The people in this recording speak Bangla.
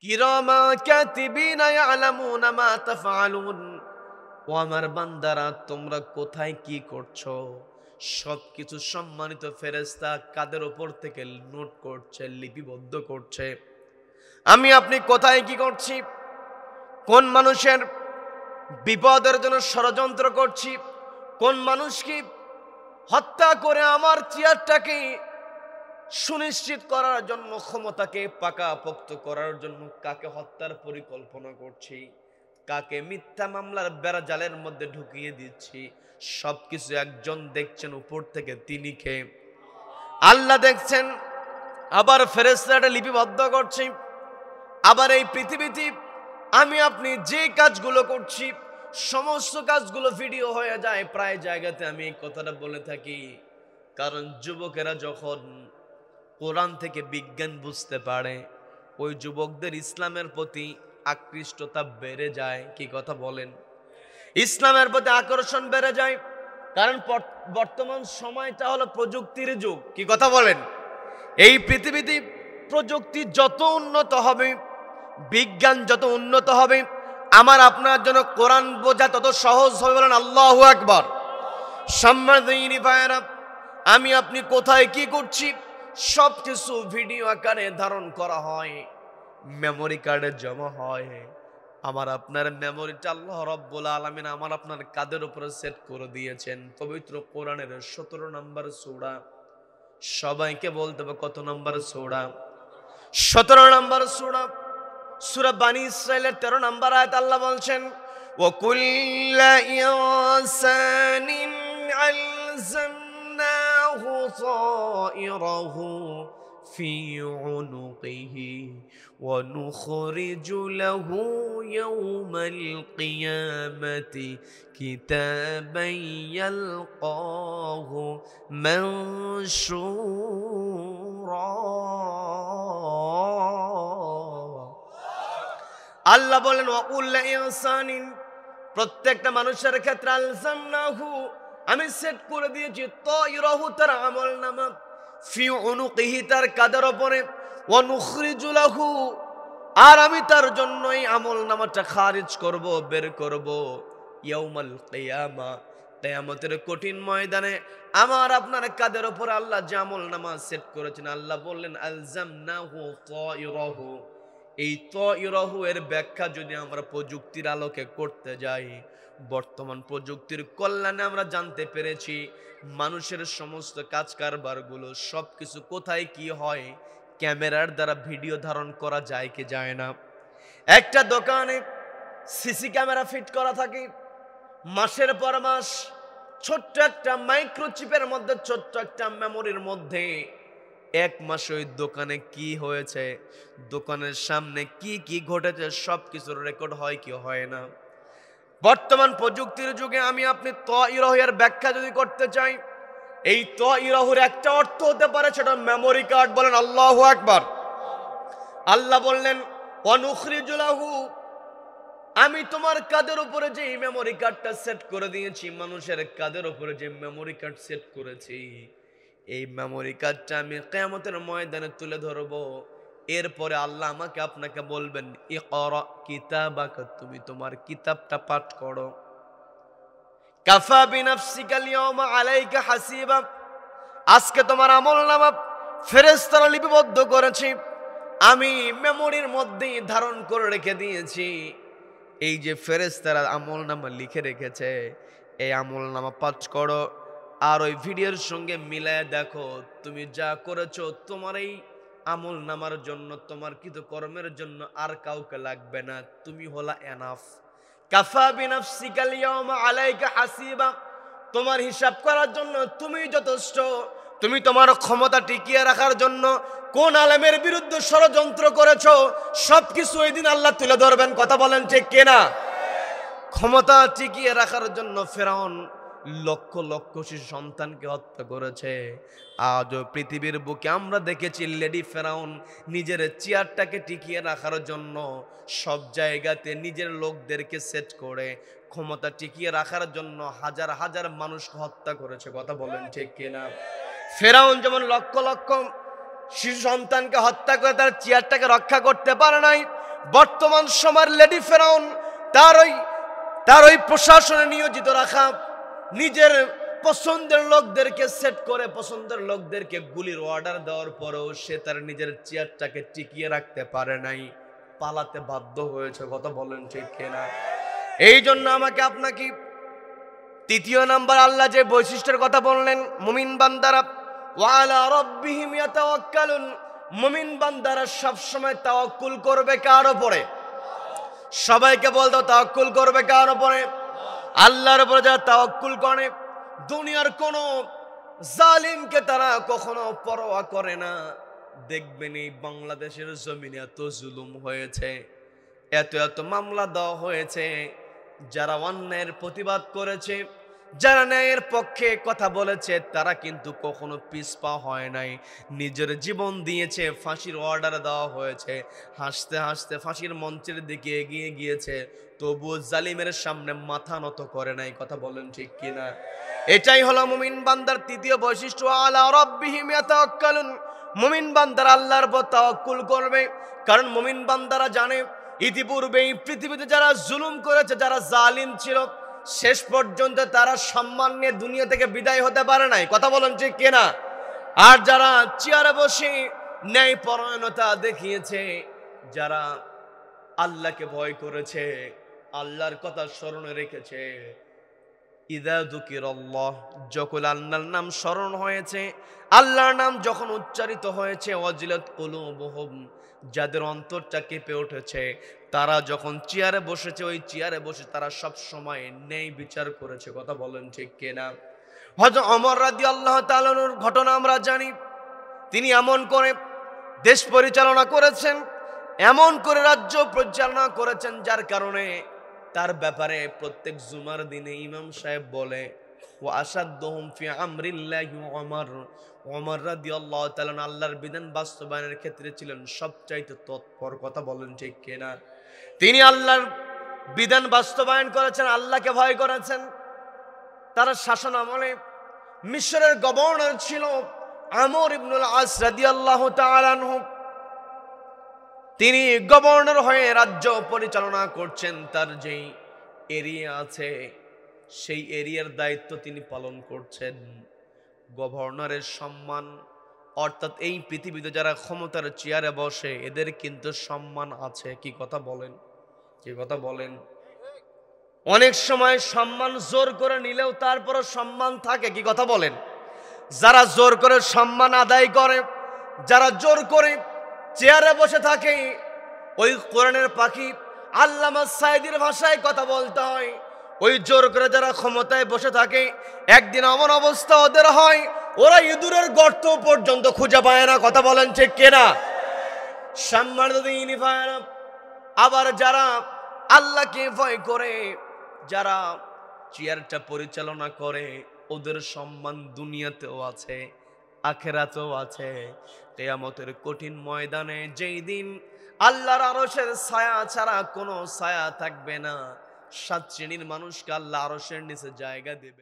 কিরামা কাতিবিনা ইয়ালামুনা মা তাফআলুন। ও আমার বান্দারা, তোমরা কোথায় কি করছো সবকিছু সম্মানিত ফেরেশতা কাদের উপর থেকে নোট করছে, লিপিবদ্ধ করছে। আমি আপনি কোথায় কি করছি, কোন মানুষের বিপদের জন্য ষড়যন্ত্র করছি, কোন মানুষকে হত্যা করে আমার চেয়ারটাকে সুনিশ্চিত করার জন্য, ক্ষমতাকে পাকাপোক্ত করার জন্য কাকে হত্যার পরিকল্পনা করছি, কাকে মিথ্যা মামলার বেড়াজালের মধ্যে ঢুকিয়ে দিচ্ছি, সবকিছু একজন দেখছেন উপর থেকে, তিনি কে? আল্লাহ দেখছেন। আবার ফেরেশতারা লিপিবদ্ধ করছি। আবার এই পৃথিবীতে আমি আপনি যে কাজগুলো করছি সমস্ত কাজগুলো ভিডিও হয়ে যায়। প্রায় জায়গাতে আমি এই কথাটা বলে থাকি, কারণ যুবকেরা যখন কোরআন থেকে বিজ্ঞান বুঝতে পারে, ওই যুবকদের ইসলামের প্রতি আকৃষ্টতা বেড়ে যায়। কি কথা বলেন? ইসলামের প্রতি আকর্ষণ বেড়ে যায়, কারণ বর্তমান সময়টা হলো প্রযুক্তির যুগ। কি কথা বলেন? এই পৃথিবীতে প্রযুক্তি যত উন্নত হবে, বিজ্ঞান যত উন্নত হবে, আমার আপনার জন্য কোরআন বোঝা তত সহজ হবে। বলেন আল্লাহু আকবার। সম্মানিত ভাইয়েরা, আমি আপনি কোথায় কি করছি সবকিছু ভিডিও আকারে ধারণ করা হয়, মেমোরি কার্ডে জমা হয়। আমার আপনার মেমোরিটা আল্লাহ রাব্বুল আলামিন আমার আপনার কাদের উপরে সেট করে দিয়েছেন। পবিত্র কোরআনের 17 নম্বর সূরা। সবাইকে বলতে হবে কত নম্বর সূরা? 17 নম্বর সূরা। সূরা বানী ইসরাঈলের 13 নম্বর আয়াত আল্লাহ বলছেন, ওয়া কুল্লা ইনসানিন আলজামনাহু তায়রাহু ফি উনুকিহি ওয়া নুখরিজু লাহু ইয়াওমাল কিয়ামাতি কিতাবান ইয়ালকাহু মানশুরা। আল্লাহ বলেন ওয়াকুল্লা ইনসানিন, প্রত্যেকটা মানুষের ক্ষেত্রে আলজামনাহু, আমি সেট করে দিয়েছি তায়রাহু, তার আমলনামা, ফি উনুকিহি, তার কাঁধের উপরে, ওয়া নুখরিজু লাহু, আর আমি তার জন্য এই আমলনামাটা খারিজ করব, বের করব, ইয়াউমাল কিয়ামা, কিয়ামতের কঠিন ময়দানে আমার আপনার কাঁধের উপরে আল্লাহ যে আমলনামা সেট করেছেন, আল্লাহ বললেন আলজামনাহু তায়রাহু। এই তায়রাহু এর ব্যাখ্যা যদি আমরা প্রযুক্তির আলোকে করতে যাই, বর্তমান প্রযুক্তির কল্যাণে আমরা জানতে পেরেছি মানুষের সমস্ত কাজ কারবারগুলো সবকিছু কোথায় কি হয় ক্যামেরার দ্বারা ভিডিও ধারণ করা যায় কি যায় না। একটা দোকানে সিসি ক্যামেরা ফিট করা থাকে, মাসের পর মাস ছোট্ট একটা মাইক্রোচিপের মধ্যে, ছোট্ট একটা মেমোরির মধ্যে এক মাস ওই দোকানে কি হয়েছে, দোকানের সামনে কি কি ঘটেছে সবকিছুর রেকর্ড হয় কি হয় না। বর্তমান প্রযুক্তির যুগে আমি আপনি তায়রাহুর ব্যাখ্যা যদি করতে চাই, এই তায়রাহুর একটা অর্থ হতে পারে সেটা মেমোরি কার্ড। বলেন আল্লাহু আকবার। আল্লাহ বললেন ওয়া নুখরিজু লাহু, আমি তোমার কাঁধের উপরে যে মেমোরি কার্ডটা সেট করে দিয়েছি, মানুষের কাঁধের উপরে যে মেমোরি কার্ড সেট করেছি, এই মেমোরি কার্ডটা আমি কিয়ামতের ময়দানে তুলে ধরবো। এরপরে আল্লাহ আমাকে আপনাকে বলবেন ইকরা কিতাবাকা, তুমি তোমার কিতাবটা পাঠ করো। কাফা বিনাফসিকাল ইয়াওমা আলাইকা হাসিবা, আজকে তোমার আমলনামা ফেরেশতারা লিপিবদ্ধ করেছি, আমি মেমোরির মধ্যে ধারণ করে রেখে দিয়েছি। এই যে ফেরেশতারা আমলনামা লিখে রেখেছে, এই আমলনামা পাঠ করো, আর ওই ভিডিওর সঙ্গে মিলায় দেখো তুমি যা করেছো, তোমার এই আমলনামার জন্য, তোমার কৃতকর্মের জন্য আর কাউকে লাগবে না, তুমি হলা এনাফ। কাফা বিনাফসিকাল ইয়াওমা আলাইকা হাসিবা, তোমার হিসাব করার জন্য তুমি যথেষ্ট। তুমি তোমার ক্ষমতা টিকিয়ে রাখার জন্য কোন আলেমের বিরুদ্ধে ষড়যন্ত্র করেছো সবকিছু ওই দিন আল্লাহ তুলে ধরবেন। কথা বলেন ঠিক কিনা? ক্ষমতা টিকিয়ে রাখার জন্য ফেরাউন লক্ষ লক্ষ শিশু সন্তানকে হত্যা করেছে। আজও পৃথিবীর বুকে আমরা দেখেছি লেডি ফেরাউন নিজের চেয়ারটাকে টিকিয়ে রাখার জন্য সব জায়গাতে নিজের লোকদেরকে সেট করে ক্ষমতা টিকিয়ে রাখার জন্য হাজার হাজার মানুষকে হত্যা করেছে। কথা বলেন ঠিক কিনা? ফেরাউন যেমন লক্ষ লক্ষ শিশু সন্তানকে হত্যা করে তার চেয়ারটাকে রক্ষা করতে পারে নাই, বর্তমান সময়ের লেডি ফেরাউন তার ওই প্রশাসনে নিয়োজিত রাখা নিজের পছন্দের লোকদেরকে সেট করে পছন্দের লোকদেরকে গুলির অর্ডার দেওয়ার পরেও সে তার নিজের চেয়ারটাকে টিকিয়ে রাখতে পারে নাই, পালাতে বাধ্য হয়েছে। কথা বলেন ঠিক কিনা? এই জন্য আমাকে আপনাকে তৃতীয় নাম্বার আল্লাহ যে বৈশিষ্ট্যের কথা বললেন, মুমিন বান্দারা ওয়ালা রাব্বিহিম ইয়াতাওয়াক্কালুন, মুমিন বান্দারা সব সময় তাওয়াক্কুল করবে কার উপরে? সবাইকে বলতো তাওয়াক্কুল করবে কার উপরে? আল্লাহর উপরে। যারা তাওয়াক্কুল করে দুনিয়ার কোন জালিমকে তারা কখনো পরোয়া করে না। দেখবেন এই বাংলাদেশের জমিনে এত জুলুম হয়েছে, এত এত মামলা দেওয়া হয়েছে, যারা অন্যায়ের প্রতিবাদ করেছে, যারা ন্যায়ের পক্ষে কথা বলেছে, তারা কিন্তু কখনো পিছপা হয় নাই, নিজের জীবন দিয়েছে। ফাঁসির অর্ডার দেওয়া হয়েছে, হাসতে হাসতে ফাঁসির মঞ্চের দিকে এগিয়ে গিয়েছে, তবুও জালিমের সামনে মাথা নত করে নাই। কথা বলেন ঠিক কিনা? এটাই হলো মুমিন বান্দার তৃতীয় বৈশিষ্ট্য, আলা রাব্বিহিম ইয়াতাওয়াক্কালুন। মুমিন বান্দারা আল্লাহর উপর তাওয়াক্কুল করবে, কারণ মুমিন বান্দারা জানে ইতিপূর্বে এই পৃথিবীতে যারা জুলুম করেছে, যারা জালিম ছিল, শেষ পর্যন্ত তারা সম্মান নিয়ে দুনিয়া থেকে বিদায় হতে পারে নাই। কথা বলেন ঠিক কিনা? আর যারা চেয়ারে বসে ন্যায় পরায়ণতা দেখিয়েছে, যারা আল্লাহকে ভয় করেছে, আল্লাহর কথা স্মরণে রেখেছে, ইযা যুকিরাল্লাহ, যখন আল্লাহর নাম স্মরণ হয়েছে, আল্লাহর নাম যখন উচ্চারিত হয়েছে, ওয়াজিলাত কুলুবুহুম, যাদের অন্তরটা কেঁপে উঠেছে, তারা যখন চেয়ারে বসেছে, ওই চেয়ারে বসে তারা সব সময় ন্যায় বিচার করেছে। কথা বলেন ঠিক কিনা? হযরত ওমর রাদিয়াল্লাহু তাআলা আনহুর ঘটনা আমরা জানি। তিনি এমন করে দেশ পরিচালনা করেছেন, এমন করে রাজ্য পরিচালনা করেছেন, যার কারণে তার ব্যাপারে প্রত্যেক জুমার দিনে ইমাম সাহেব বলে, ওয়া আসাদুহুম ফি আমরিল্লাহি ওমর। ওমর রাদিয়াল্লাহু তাআলা আল্লাহর বিধান বাস্তবায়নের ক্ষেত্রে ছিলেন সবচাইতে তৎপর। কথা বলেন ঠিক কিনা? তিনি আল্লাহর বিধান বাস্তবায়ন করেছেন, আল্লাহকে ভয় করেছেন। তার শাসন আমলে মিশরের গভর্নর ছিল আমর ইবনুল আস রাদিয়াল্লাহু তাআলা আনহু। তিনি গভর্নর হয়ে রাজ্য পরিচালনা করছেন। তার যেই এরিয়া আছে, সেই এরিয়ার দায়িত্ব তিনি পালন করছেন। গভর্নরের সম্মান, অর্থাৎ এই পৃথিবীতে যারা ক্ষমতার চেয়ারে বসে, এদের কিন্তু সম্মান আছে। কি কথা বলেন? কি কথা বলেন? অনেক সময় সম্মান জোর করে নিলেও তারপরও সম্মান থাকে। কি কথা বলেন? যারা জোর করে সম্মান আদায় করে, যারা জোর করে চেয়ারে বসে থাকে, ওই কোরআনের পাখি আল্লামা সাইদির ভাষায় কথা বলতে হয়, ওই জোর করে যারা ক্ষমতায় বসে থাকে, একদিন এমন অবস্থা ওদের হয়, ওরা ইঁদুরের গর্ত পর্যন্ত খুঁজে পায় না। কথা বলেন ঠিক কিনা? সম্মানিত দিনী ভাইরা, আবার যারা আল্লাহকে ভয় করে, যারা চেয়ারটা পরিচালনা করে, ওদের সম্মান দুনিয়াতেও আছে, আখিরাতেও আছে। কিয়ামতের কঠিন ময়দানে যেই দিন আল্লাহর আরশের ছায়া ছাড়া কোনো ছায়া থাকবে না, 7 শ্রেণীর মানুষকে আল্লাহ আরশের নিচে জায়গা দেবে।